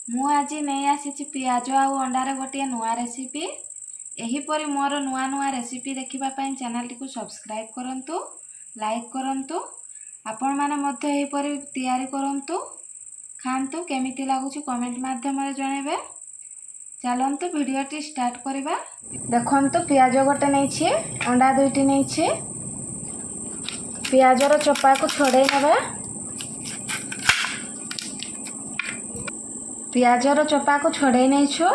ମୁଁ ଆଜି ନେଇ ଆସିଛି ପିଆଜ ଆଉ ଅଣ୍ଡାର ଗୋଟିଏ ନୂଆ ରେସିପି। ଏହିପରି ମୋର ନୂଆ ନୂଆ ରେସିପି ଦେଖିବା ପାଇଁ ଚ୍ୟାନେଲଟିକୁ ସବସ୍କ୍ରାଇବ୍ କରନ୍ତୁ, ଲାଇକ୍ କରନ୍ତୁ। ଆପଣମାନେ ମଧ୍ୟ ଏହିପରି ତିଆରି କରନ୍ତୁ, ଖାଆନ୍ତୁ, କେମିତି ଲାଗୁଛି କମେଣ୍ଟ ମାଧ୍ୟମରେ ଜଣାଇବେ। ଚାଲନ୍ତୁ ଭିଡ଼ିଓଟି ଷ୍ଟାର୍ଟ କରିବା। ଦେଖନ୍ତୁ ପିଆଜ ଗୋଟେ ନେଇଛି, ଅଣ୍ଡା ଦୁଇଟି ନେଇଛି। ପିଆଜର ଚୋପାକୁ ଛଡ଼େଇ ନେବା। पियाजर चोपा को छड़े नहीं छु।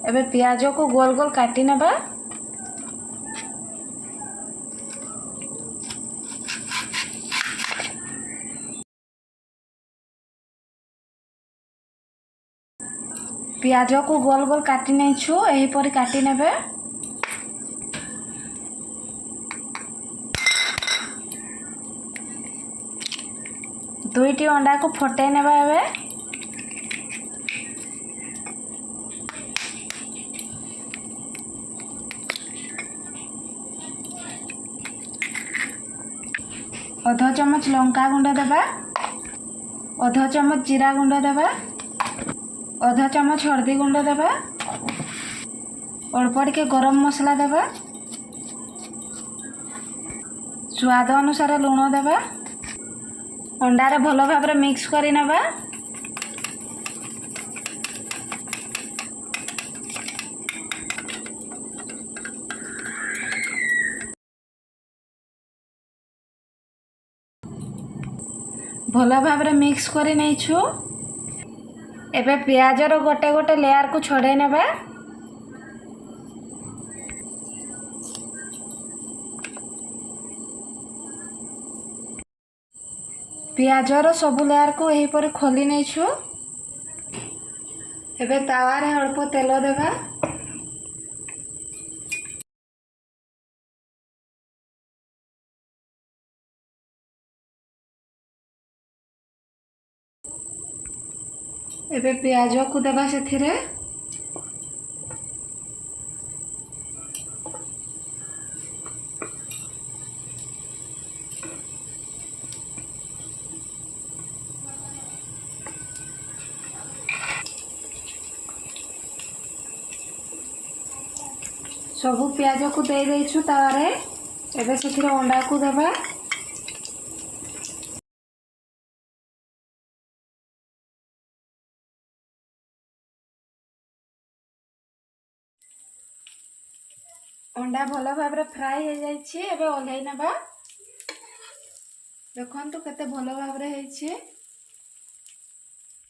एबे पियाज को गोल गोल काटी नेबा। पियाज को गोल गोल काटी नहीं छु, एही परी काटी नेबे। दुईटी अंडा को फटे नेबा। एबे आधा चम्मच लंका गुंड देबा, आधा चम्मच जीरा गुंड देबा, आधा चम्मच हल्दी गुंड देबा, अल्प टिके गरम मसला देबा, स्वाद अनुसार लुण देबा। अंडारे भल भाव मिक्स करी नेबा। भल भाव मिक्स करी नहीं छु। एबे पियाजर गोटे गोटे लेयर को छड़े नेबा। पियाजर सब लेयर को यही पर खोली नहीं छु। एबे तावा रे अल्प तेल देबा। एबे पियाज को देबा सेथिरे। सबु पियाज को दे देछु तावारे। एबे सेथिरे अंडा को देबा। अंडा भल भाव फ्राए हो जाइए। एबे ओल्है नेबा। देखंतु केते भल भाव रे ହେଇଛି।